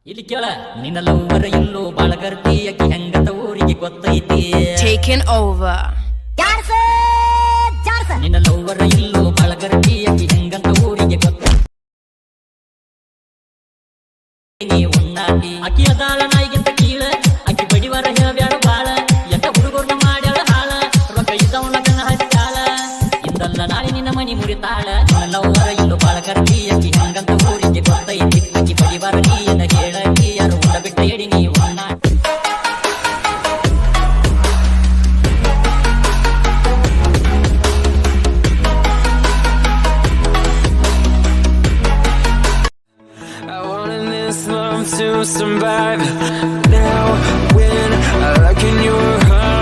ಇಲ್ಲಿ ಕೇಳ ನಿನ್ನ ಲವ್ವರ ಇಲ್ಲೋ ಬಾಳಗರ್ತಿ ಅಕ್ಕಿ ಹೆಂಗತ ಊರಿಗೆ ಗೊತ್ತೈತಿ Taken over. ನಿನ್ನ ಲವ್ವರ ಇಲ್ಲೋ ಬಾಳಗರ್ತಿ ಅಕ್ಕಿ ಹೆಂಗಂತ ಊರಿಗೆ ಗೊತ್ತೈತಿ ನೀ ಉಣ್ಣಾಟಿ ಅಕ್ಕಿ ಅದಾಳ ನಾಯಿಗಿಂತ ಕೀಳ ಅಕ್ಕಿ ಬಡಿವಾರ ಹೇಳಬ್ಯಾಡ ಬಾಳ ಎತ್ತ ಹುಡುಗರ್ನ ಮಾಡ್ಯಾಳ ಹಾಳ ರೊಕ್ಕ ಇದ್ದವನ ಕಣ್ಣ ಹಚ್ಚಾಳ ಇಂದಲ್ಲ ನಾಳೆ ನಿನ್ನ ಮನಿ ಮುರಿತಾಳ ನಿನ್ನ ಲವ್ವರ ಇಲ್ಲೋ ಬಾಳಗರ್ತಿ ಅಕ್ಕಿ ಹೆಂಗಂತ ಊರಿಗೆ ಗೊತ್ತೈತಿ ಅಕ್ಕಿ ಬಡಿವಾರ ನೀನ ಹೇಳಕಿ ಯಾರು ಉಂಡ ಬಿಟ್ಟ ಹೇಳಿ ನೀ ಉಣ್ಣಾಟಿ To survive now when I look in your heart.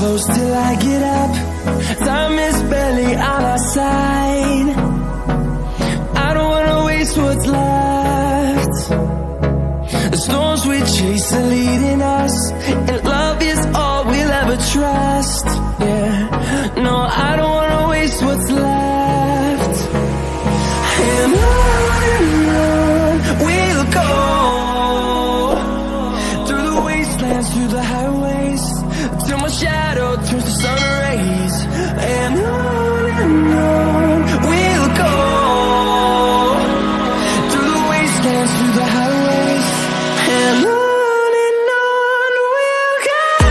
close till I get up. Time is barely on our side. I don't wanna waste what's left. The storms we chase are leading us, and love is all we'll ever trust. Yeah, no, I don't wanna waste what's left. And on we'll go, through the wastelands, through the highways, till my shadow turns to sun rays. And on we'll go, through the wastelands, through the highways, and on we'll go.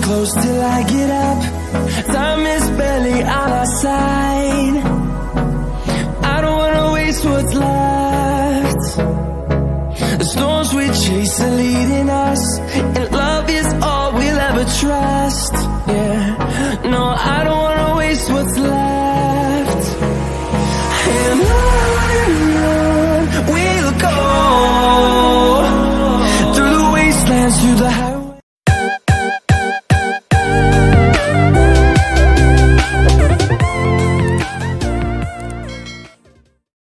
Close till I get up. Time is barely on our side. I don't wanna waste what's left. The storms we chase are leading us, and love is all we'll ever trust. Yeah, no, I don't wanna waste what's left. And on we'll go, through the wastelands, through the